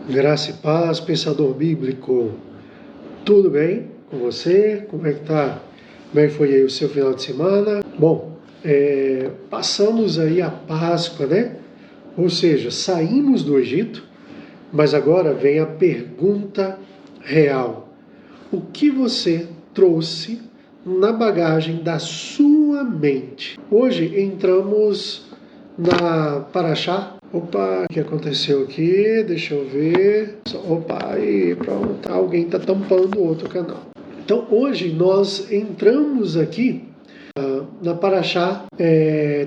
Graça e paz, pensador bíblico. Tudo bem com você? Como é que tá? Como é que foi aí o seu final de semana? Bom, passamos aí a Páscoa, né? Ou seja, saímos do Egito, mas agora vem a pergunta real. O que você trouxe na bagagem da sua mente? Hoje entramos na Paraxá. Opa, o que aconteceu aqui? Deixa eu ver. Opa, aí, pronto. Alguém está tampando o outro canal. Então, hoje nós entramos aqui na Paraxá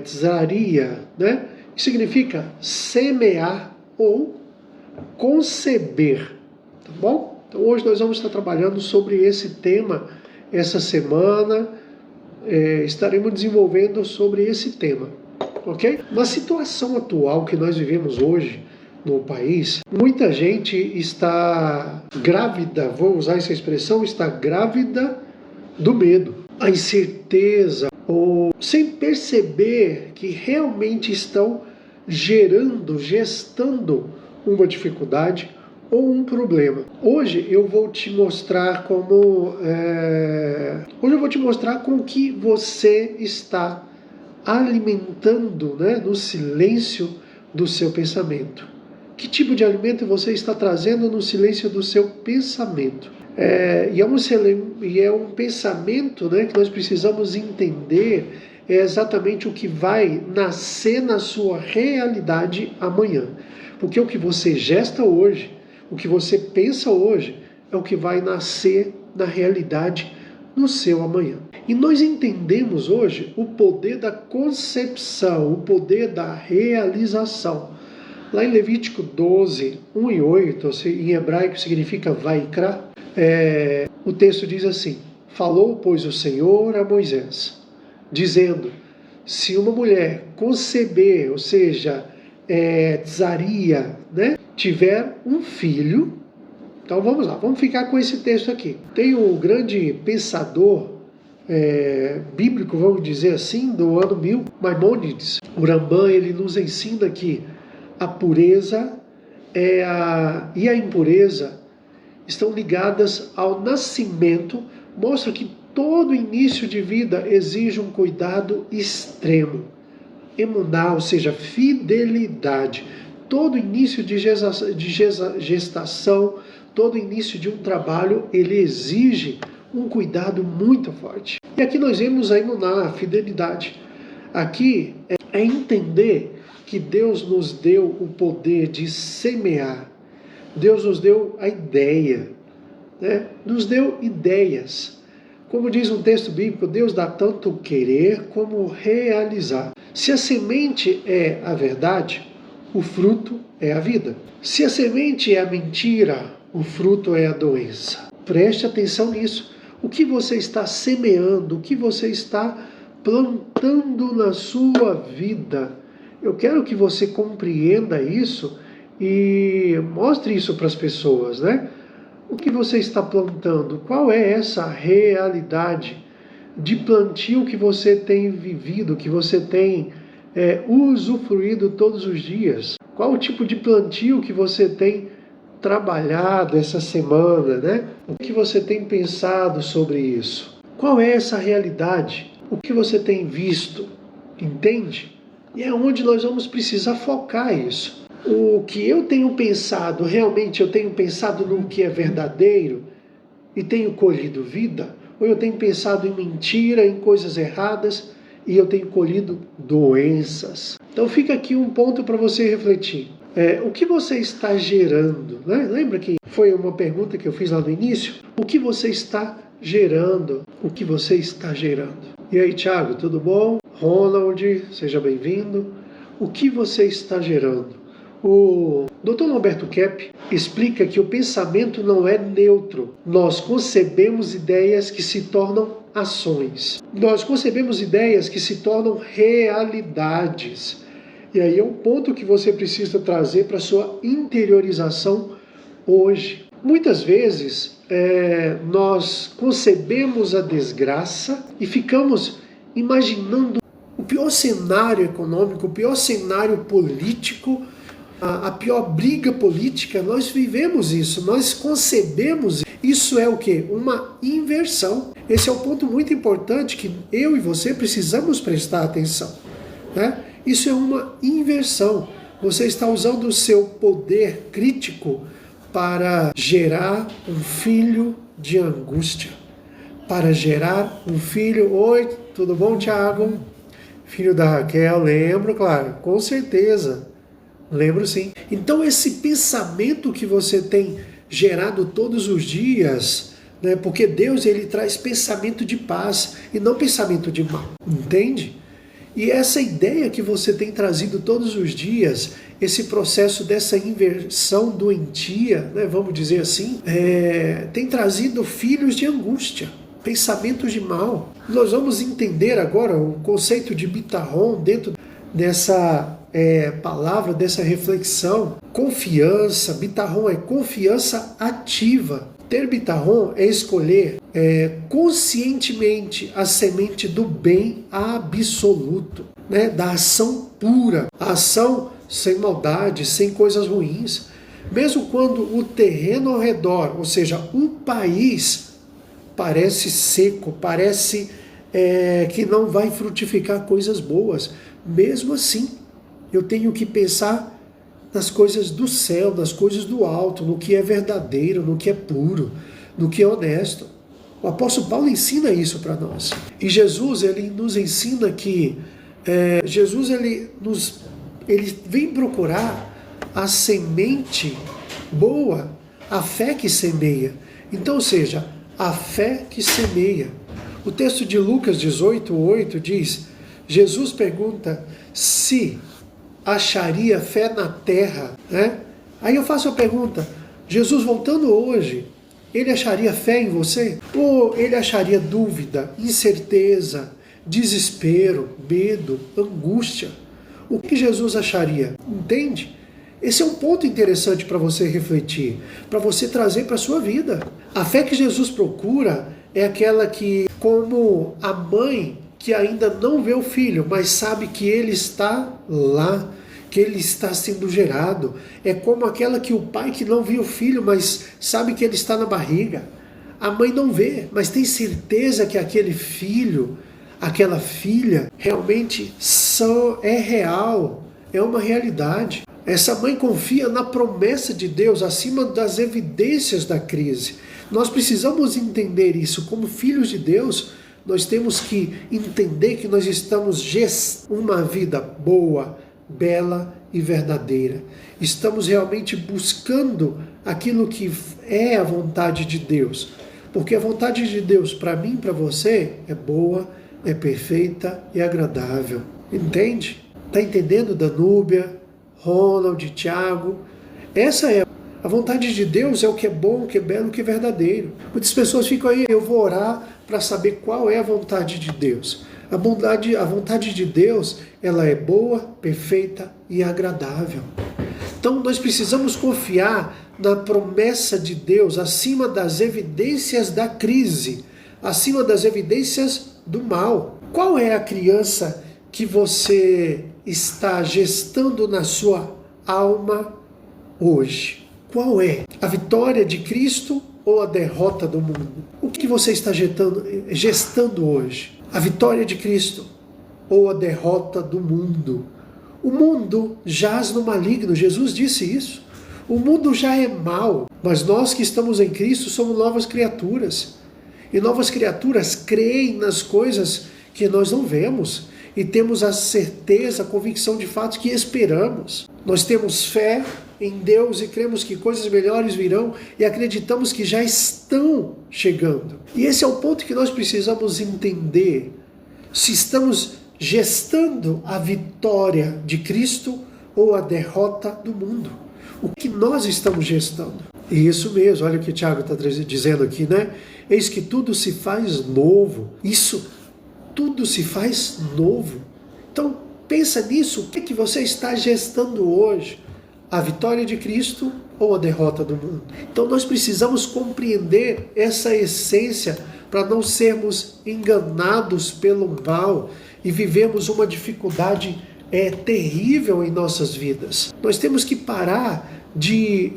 Tzaria, né? Que significa semear ou conceber, tá bom? Então, hoje nós vamos estar trabalhando sobre esse tema essa semana. Estaremos desenvolvendo sobre esse tema. Ok? Na situação atual que nós vivemos hoje no país, muita gente está grávida, vou usar essa expressão, está grávida do medo, a incerteza, ou sem perceber que realmente estão gestando uma dificuldade ou um problema. Hoje eu vou te mostrar Hoje eu vou te mostrar com o que você está alimentando, né, no silêncio do seu pensamento. Que tipo de alimento você está trazendo no silêncio do seu pensamento? E é um pensamento, né, que nós precisamos entender exatamente o que vai nascer na sua realidade amanhã. Porque o que você gesta hoje, o que você pensa hoje, é o que vai nascer na realidade no seu amanhã. E nós entendemos hoje o poder da concepção, o poder da realização. Lá em Levítico 12, 1 e 8, em hebraico significa Vaikra, o texto diz assim: falou, pois, o Senhor a Moisés, dizendo, se uma mulher conceber, ou seja, tzaria, né, tiver um filho. Então vamos lá, vamos ficar com esse texto aqui. Tem um grande pensador bíblico, vamos dizer assim, do ano 1000, Maimônides. O Rambam, ele nos ensina que a pureza e a impureza estão ligadas ao nascimento, mostra que todo início de vida exige um cuidado extremo. Emuná, ou seja, fidelidade. Todo início de gestação, todo início de um trabalho, ele exige um cuidado muito forte. E aqui nós vemos a emuná, a fidelidade. Aqui é entender que Deus nos deu o poder de semear. Deus nos deu a ideia, né? Nos deu ideias. Como diz um texto bíblico, Deus dá tanto o querer como o realizar. Se a semente é a verdade, o fruto é a vida. Se a semente é a mentira, o fruto é a doença. Preste atenção nisso. O que você está semeando, o que você está plantando na sua vida. Eu quero que você compreenda isso e mostre isso para as pessoas, né? O que você está plantando? Qual é essa realidade de plantio que você tem vivido, que você tem usufruído todos os dias? Qual o tipo de plantio que você tem trabalhado essa semana, né? O que você tem pensado sobre isso? Qual é essa realidade? O que você tem visto? Entende? E é onde nós vamos precisar focar isso. O que eu tenho pensado, realmente eu tenho pensado no que é verdadeiro e tenho colhido vida? Ou eu tenho pensado em mentira, em coisas erradas e eu tenho colhido doenças? Então fica aqui um ponto para você refletir. O que você está gerando? Né? Lembra que foi uma pergunta que eu fiz lá no início? O que você está gerando? O que você está gerando? E aí, Thiago, tudo bom? Ronald, seja bem-vindo. O que você está gerando? O Dr. Norberto Kepp explica que o pensamento não é neutro. Nós concebemos ideias que se tornam ações. Nós concebemos ideias que se tornam realidades. E aí é um ponto que você precisa trazer para a sua interiorização hoje. Muitas vezes nós concebemos a desgraça e ficamos imaginando o pior cenário econômico, o pior cenário político, a pior briga política, nós vivemos isso, nós concebemos. Isso é o quê? Uma inversão. Esse é um ponto muito importante que eu e você precisamos prestar atenção, né? Isso é uma inversão. Você está usando o seu poder crítico para gerar um filho de angústia, para gerar um filho... Oi, tudo bom, Tiago? Filho da Raquel, lembro, claro, com certeza, lembro sim. Então esse pensamento que você tem gerado todos os dias, né, porque Deus ele traz pensamento de paz e não pensamento de mal, entende? E essa ideia que você tem trazido todos os dias, esse processo dessa inversão doentia, né, vamos dizer assim, tem trazido filhos de angústia, pensamentos de mal. Nós vamos entender agora o conceito de bitarron dentro dessa palavra, dessa reflexão. Confiança, bitarron é confiança ativa. Ter bitarron é escolher conscientemente a semente do bem absoluto, né? Da ação pura, a ação sem maldade, sem coisas ruins. Mesmo quando o terreno ao redor, ou seja, o país, parece seco, parece que não vai frutificar coisas boas. Mesmo assim, eu tenho que pensar nas coisas do céu, nas coisas do alto, no que é verdadeiro, no que é puro, no que é honesto. O apóstolo Paulo ensina isso para nós. E Jesus, ele nos ensina que Jesus ele vem procurar a semente boa, a fé que semeia. Então, ou seja, a fé que semeia. O texto de Lucas 18:8 diz, Jesus pergunta se acharia fé na terra, né? Aí eu faço a pergunta, Jesus voltando hoje, ele acharia fé em você? Ou ele acharia dúvida, incerteza, desespero, medo, angústia? O que Jesus acharia? Entende? Esse é um ponto interessante para você refletir, para você trazer para a sua vida. A fé que Jesus procura é aquela que, como a mãe que ainda não vê o filho, mas sabe que ele está lá, que ele está sendo gerado. É como aquela que o pai que não viu o filho, mas sabe que ele está na barriga. A mãe não vê, mas tem certeza que aquele filho, aquela filha, realmente é real, é uma realidade. Essa mãe confia na promessa de Deus acima das evidências da crise. Nós precisamos entender isso. Como filhos de Deus, nós temos que entender que nós estamos gestando uma vida boa, bela e verdadeira. Estamos realmente buscando aquilo que é a vontade de Deus. Porque a vontade de Deus para mim, para você, é boa, é perfeita e agradável. Entende? Está entendendo, Danúbia, Ronald, Tiago? Essa é a vontade de Deus, é o que é bom, o que é belo, o que é verdadeiro. Muitas pessoas ficam aí, eu vou orar para saber qual é a vontade de Deus. A vontade de Deus, ela é boa, perfeita e agradável. Então nós precisamos confiar na promessa de Deus acima das evidências da crise, acima das evidências do mal. Qual é a criança que você está gestando na sua alma hoje? Qual é? A vitória de Cristo ou a derrota do mundo? O que você está gestando hoje? A vitória de Cristo ou a derrota do mundo? O mundo jaz no maligno, Jesus disse isso. O mundo já é mau, mas nós que estamos em Cristo somos novas criaturas. E novas criaturas creem nas coisas que nós não vemos. E temos a certeza, a convicção de fato que esperamos. Nós temos fé em Deus e cremos que coisas melhores virão e acreditamos que já estão chegando. E esse é o ponto que nós precisamos entender. Se estamos gestando a vitória de Cristo ou a derrota do mundo. O que nós estamos gestando? E isso mesmo, olha o que o Tiago está dizendo aqui, né? Eis que tudo se faz novo. Isso, tudo se faz novo. Então, pensa nisso. O que você está gestando hoje? A vitória de Cristo ou a derrota do mundo? Então, nós precisamos compreender essa essência para não sermos enganados pelo mal e vivemos uma dificuldade é terrível em nossas vidas. Nós temos que parar de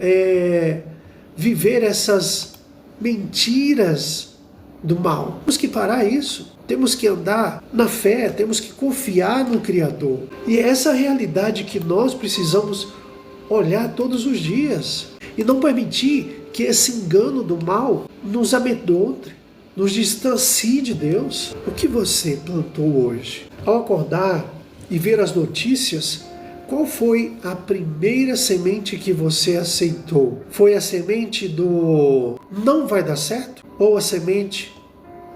viver essas mentiras do mal. Temos que parar isso. Temos que andar na fé, temos que confiar no Criador. E é essa realidade que nós precisamos olhar todos os dias. E não permitir que esse engano do mal nos amedronte, nos distancie de Deus. O que você plantou hoje? Ao acordar e ver as notícias, qual foi a primeira semente que você aceitou? Foi a semente do não vai dar certo? Ou a semente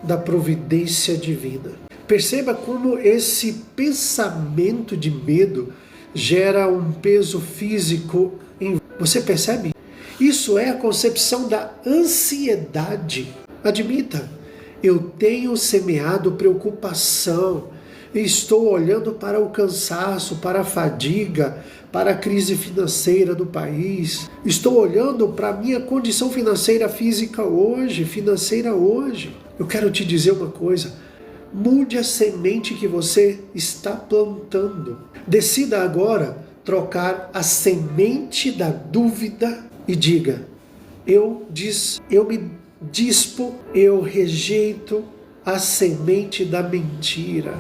da providência divina? Perceba como esse pensamento de medo gera um peso físico em você. Percebe? Isso é a concepção da ansiedade. Admita, eu tenho semeado preocupação, estou olhando para o cansaço, para a fadiga, para a crise financeira do país. Estou olhando para a minha condição financeira hoje. Eu quero te dizer uma coisa. Mude a semente que você está plantando. Decida agora trocar a semente da dúvida e diga: eu me dispo, eu rejeito a semente da mentira,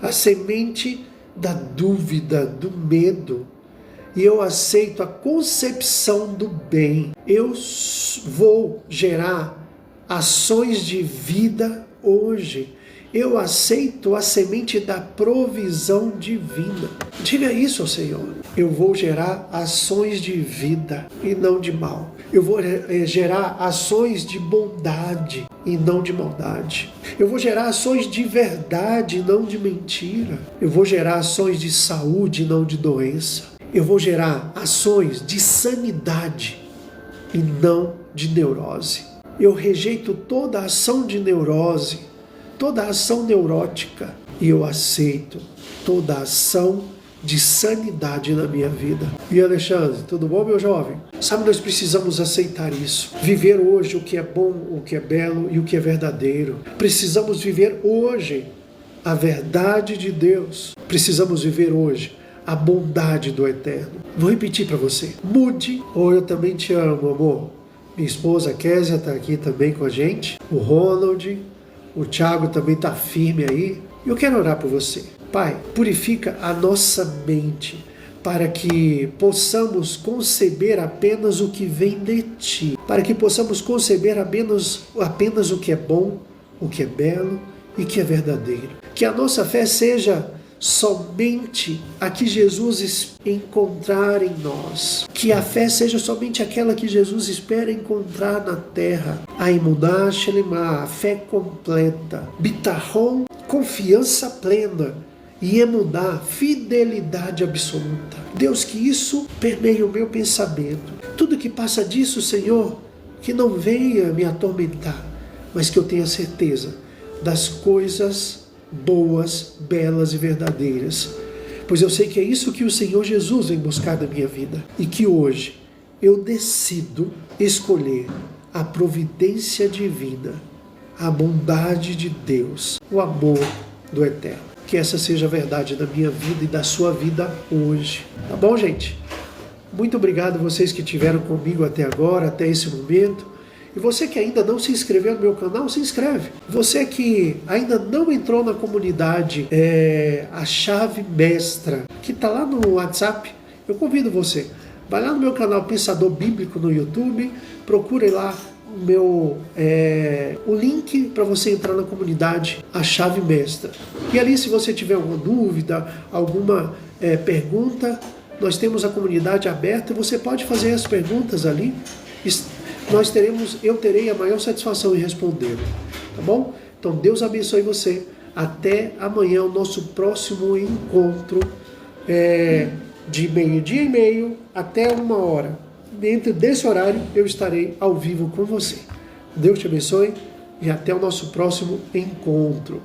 a semente da dúvida, do medo, e eu aceito a concepção do bem. Eu vou gerar ações de vida hoje. Eu aceito a semente da provisão divina. Diga isso ao Senhor. Eu vou gerar ações de vida e não de mal. Eu vou gerar ações de bondade e não de maldade. Eu vou gerar ações de verdade e não de mentira. Eu vou gerar ações de saúde e não de doença. Eu vou gerar ações de sanidade e não de neurose. Eu rejeito toda ação de neurose, toda ação neurótica, e eu aceito toda ação de sanidade na minha vida. E Alexandre, tudo bom, meu jovem? Sabe, nós precisamos aceitar isso. Viver hoje o que é bom, o que é belo e o que é verdadeiro. Precisamos viver hoje a verdade de Deus. Precisamos viver hoje a bondade do Eterno. Vou repetir para você. Mude, ou eu também te amo, amor. Minha esposa Késia está aqui também com a gente. O Ronald, o Thiago também está firme aí. E eu quero orar por você. Pai, purifica a nossa mente para que possamos conceber apenas o que vem de Ti. Para que possamos conceber apenas o que é bom, o que é belo e que é verdadeiro. Que a nossa fé seja somente a que Jesus encontrar em nós. Que a fé seja somente aquela que Jesus espera encontrar na terra. A imuná shelemá, a fé completa. Bitachon, confiança plena. E emuná, fidelidade absoluta. Deus, que isso permeie o meu pensamento. Tudo que passa disso, Senhor, que não venha me atormentar, mas que eu tenha certeza das coisas boas, belas e verdadeiras. Pois eu sei que é isso que o Senhor Jesus vem buscar na minha vida. E que hoje eu decido escolher a providência divina, a bondade de Deus, o amor do Eterno. Que essa seja a verdade da minha vida e da sua vida hoje. Tá bom, gente? Muito obrigado a vocês que estiveram comigo até agora, até esse momento. E você que ainda não se inscreveu no meu canal, se inscreve. Você que ainda não entrou na comunidade, a Chave Mestra, que está lá no WhatsApp, eu convido você. Vai lá no meu canal Pensador Bíblico no YouTube, procure lá o link para você entrar na comunidade, a Chave Mestra. E ali, se você tiver alguma dúvida, alguma pergunta, nós temos a comunidade aberta e você pode fazer as perguntas ali. Eu terei a maior satisfação em responder, tá bom? Então Deus abençoe você. Até amanhã, o nosso próximo encontro de meio-dia e meio até 1h. Dentro desse horário eu estarei ao vivo com você. Deus te abençoe e até o nosso próximo encontro.